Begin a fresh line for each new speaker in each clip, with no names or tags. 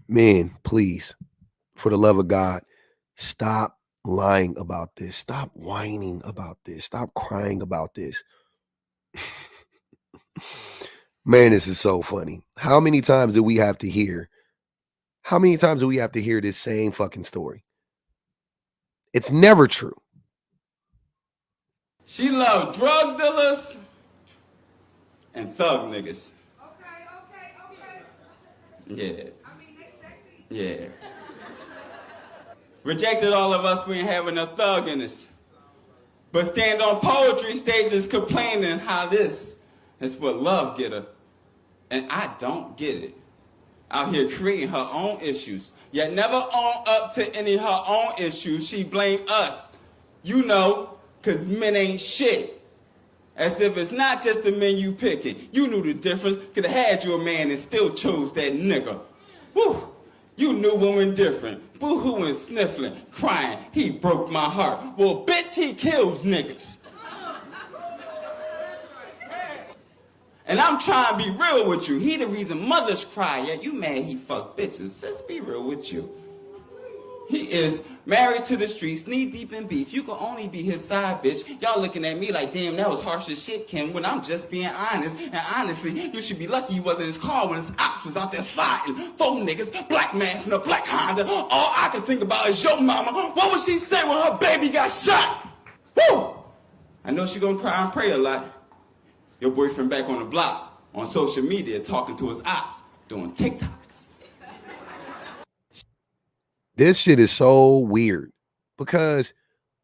Man, please, for the love of God, stop lying about this. Stop whining about this. Stop crying about this. Man, this is so funny. How many times do we have to hear? How many times do we have to hear this same fucking story? It's never true.
She loved drug dealers and thug niggas. Yeah. Yeah. Rejected all of us, we ain't having a thug in us. But stand on poetry stages complaining how this is what love get her. And I don't get it. Out here creating her own issues, yet never own up to any of her own issues. She blame us. You know, cause men ain't shit. As if it's not just the men you picking. You knew the difference. Could have had you a man and still chose that nigga. Woo! You knew women different. Boo-hooing, sniffling, crying. He broke my heart. Well, bitch, he kills niggas. And I'm trying to be real with you. He the reason mothers cry. Yeah, you mad he fuck bitches. Let's be real with you. He is married to the streets, knee deep in beef. You can only be his side bitch. Y'all looking at me like, damn, that was harsh as shit, Kim, when I'm just being honest. And honestly, you should be lucky you wasn't in his car when his ops was out there sliding. 4 niggas, black mask in a black Honda. All I can think about is your mama. What would she say when her baby got shot? Woo! I know she gonna cry and pray a lot. Your boyfriend back on the block, on social media, talking to his ops, doing TikToks.
This shit is so weird because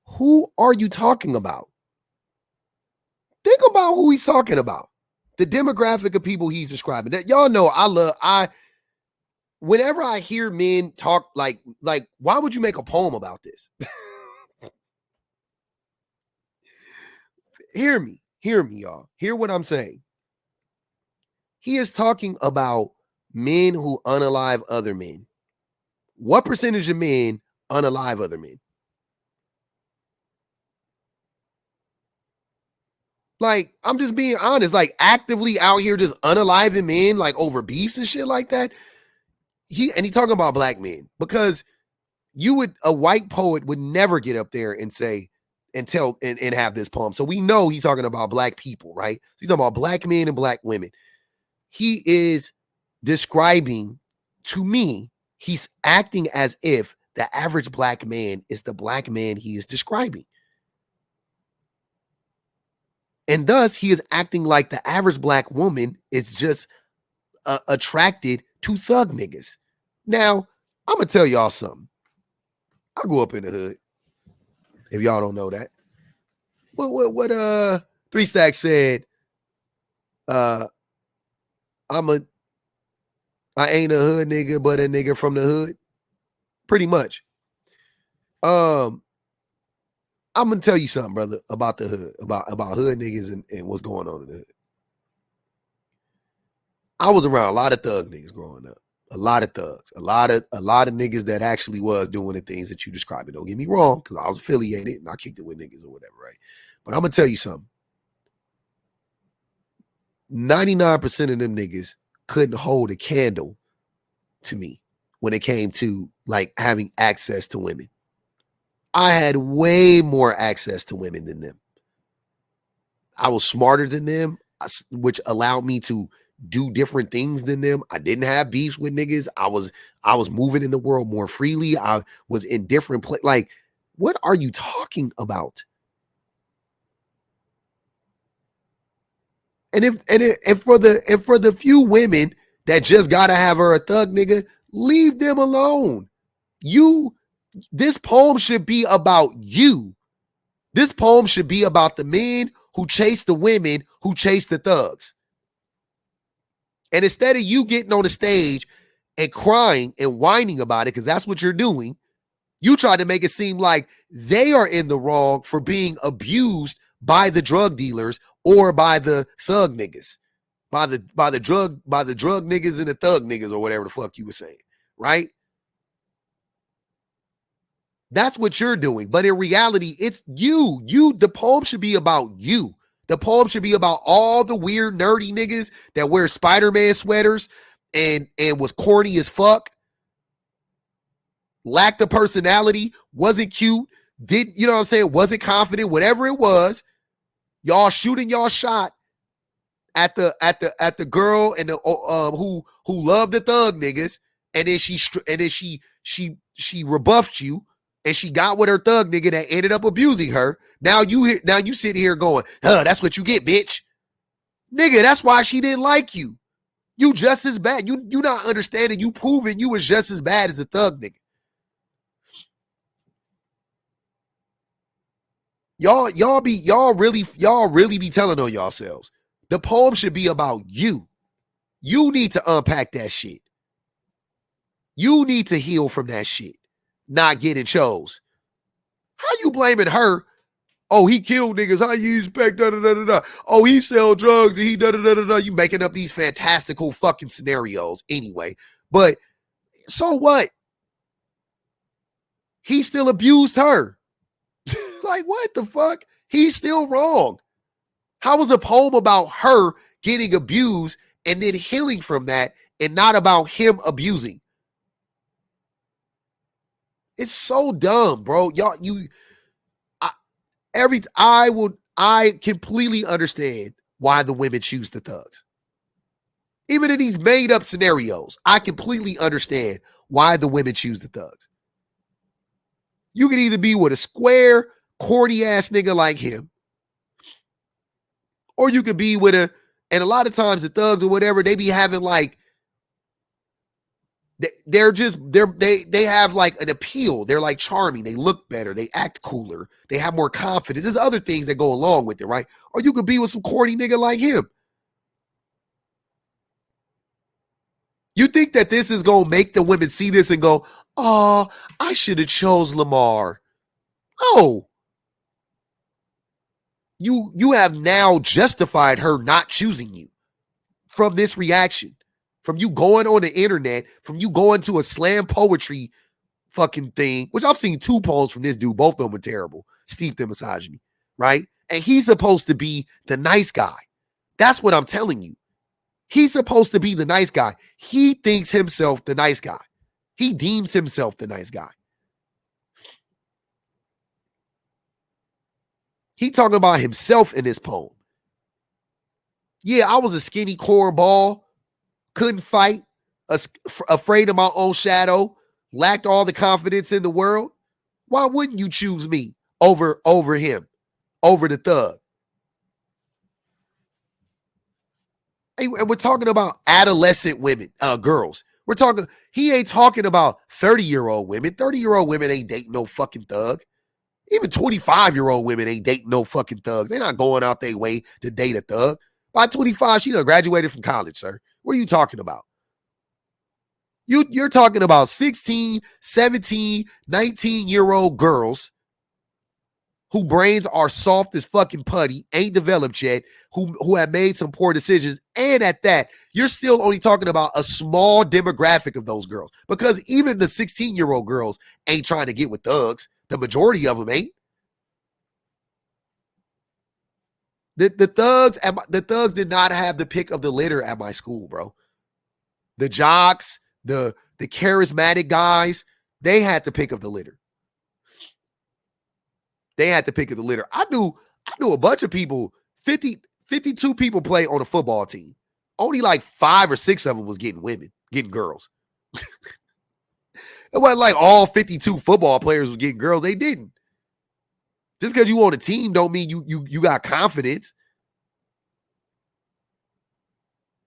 who are you talking about? Think about who he's talking about. The demographic of people he's describing. That y'all know whenever I hear men talk like why would you make a poem about this? Hear me, y'all. Hear what I'm saying. He is talking about men who unalive other men. What percentage of men unalive other men? Like, I'm just being honest, like actively out here just unaliving men, like over beefs and shit like that. He talking about black men because a white poet would never get up there and say and tell and have this poem. So we know he's talking about black people, right? So he's talking about black men and black women. He is describing, to me, he's acting as if the average black man is the black man he is describing. And thus, he is acting like the average black woman is just attracted to thug niggas. Now, I'm going to tell y'all something. I grew up in the hood. If y'all don't know that. What 3 Stacks said, I ain't a hood nigga, but a nigga from the hood. Pretty much. I'm gonna tell you something, brother, about the hood, about hood niggas and what's going on in the hood. I was around a lot of thug niggas growing up. A lot of thugs, a lot of niggas that actually was doing the things that you described. Don't get me wrong, because I was affiliated and I kicked it with niggas or whatever, right? But I'm gonna tell you something. 99% of them niggas couldn't hold a candle to me when it came to like having access to women. I had way more access to women than them. I was smarter than them, which allowed me to do different things than them. I didn't have beefs with niggas. I was moving in the world more freely. I was in different places. Like, what are you talking about? And for the few women that just gotta have her a thug nigga, leave them alone. This poem should be about you. This poem should be about the men who chase the women who chase the thugs. And instead of you getting on the stage and crying and whining about it, because that's what you're doing, you try to make it seem like they are in the wrong for being abused by the drug dealers or by the thug niggas, by the drug niggas and the thug niggas or whatever the fuck you were saying, right? That's what you're doing. But in reality, it's you. The poem should be about you. The poem should be about all the weird, nerdy niggas that wear Spider-Man sweaters and was corny as fuck lacked a personality, wasn't cute, didn't, you know what I'm saying, wasn't confident, whatever it was, y'all shooting y'all shot at the girl and the who loved the thug niggas, and then she rebuffed you, and she got with her thug nigga that ended up abusing her. Now you sit here going, that's what you get, bitch. Nigga, that's why she didn't like you. You just as bad. You not understanding. You proving you was just as bad as a thug nigga. Y'all really be telling on yourselves. The poem should be about you. You need to unpack that shit. You need to heal from that shit. Not getting chose. How you blaming her? Oh, he killed niggas. How you expect da da da da da? Oh, he sell drugs and he da da da da da. You making up these fantastical fucking scenarios anyway. But so what? He still abused her. Like, what the fuck? He's still wrong. How was a poem about her getting abused and then healing from that and not about him abusing? It's so dumb, bro. Y'all, I completely understand why the women choose the thugs. Even in these made up scenarios, I completely understand why the women choose the thugs. You can either be with a square, corny ass nigga like him, or you could be with and a lot of times the thugs or whatever, they be having like, they have like an appeal. They're like charming. They look better. They act cooler. They have more confidence. There's other things that go along with it, right? Or you could be with some corny nigga like him. You think that this is going to make the women see this and go, oh, I should have chose Lamar. No. You have now justified her not choosing you from this reaction, from you going on the internet, from you going to a slam poetry fucking thing, which I've seen 2 poems from this dude. Both of them are terrible, steeped in misogyny, right? And he's supposed to be the nice guy. That's what I'm telling you. He's supposed to be the nice guy. He thinks himself the nice guy. He deems himself the nice guy. He talking about himself in this poem. Yeah, I was a skinny cornball, couldn't fight, afraid of my own shadow, lacked all the confidence in the world. Why wouldn't you choose me over him, over the thug? And we're talking about adolescent women, girls. He ain't talking about 30-year-old women. 30-year-old women ain't dating no fucking thug. Even 25-year-old women ain't dating no fucking thugs. They're not going out their way to date a thug. By 25, she done graduated from college, sir. What are you talking about? You're talking about 16, 17, 19-year-old girls who brains are soft as fucking putty, ain't developed yet, who have made some poor decisions. And at that, you're still only talking about a small demographic of those girls. Because even the 16-year-old girls ain't trying to get with thugs. The majority of them ain't. The thugs did not have the pick of the litter at my school, bro. The jocks, the charismatic guys, they had the pick of the litter. They had the pick of the litter. I knew a bunch of people, 52 people play on a football team. Only like 5 or 6 of them was getting women, getting girls. It wasn't like all 52 football players was getting girls. They didn't. Just because you on a team don't mean you got confidence.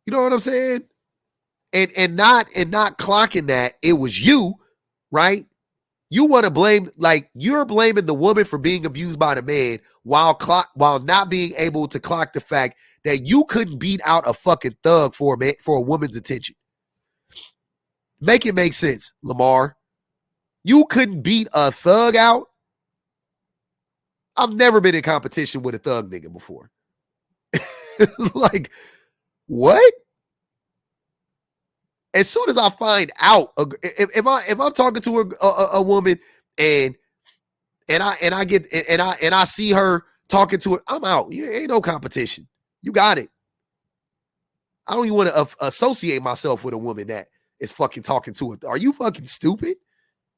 You know what I'm saying? And not clocking that it was you, right? You want to blame, like, you're blaming the woman for being abused by the man while not being able to clock the fact that you couldn't beat out a fucking thug for a woman's attention. Make it make sense, Lamar. You couldn't beat a thug out. I've never been in competition with a thug nigga before. Like, what? As soon as I find out, if I'm talking to a woman and I see her talking to her, I'm out. Yeah, ain't no competition. You got it. I don't even want to associate myself with a woman that is fucking talking to her. Are you fucking stupid?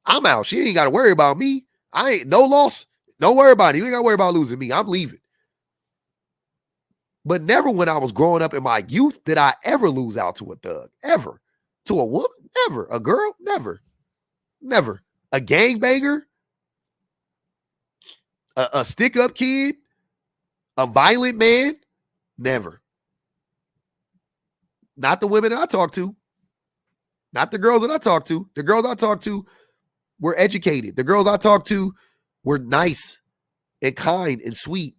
I'm out. She ain't got to worry about me. I ain't no loss. Don't worry about it. You ain't got to worry about losing me. I'm leaving. But never when I was growing up in my youth did I ever lose out to a thug. Ever. To a woman? Never. A girl? Never. Never. A gangbanger? A stick-up kid? A violent man? Never. Not the women that I talk to. Not the girls that I talk to. The girls I talk to were educated. The girls I talk to were nice and kind and sweet.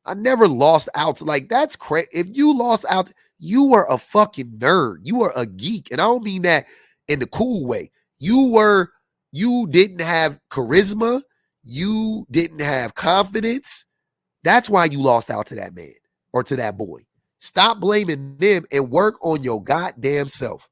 I never lost out. Like, that's crazy. If you lost out, you were a fucking nerd. You were a geek. And I don't mean that in the cool way. You didn't have charisma. You didn't have confidence. That's why you lost out to that man or to that boy. Stop blaming them and work on your goddamn self.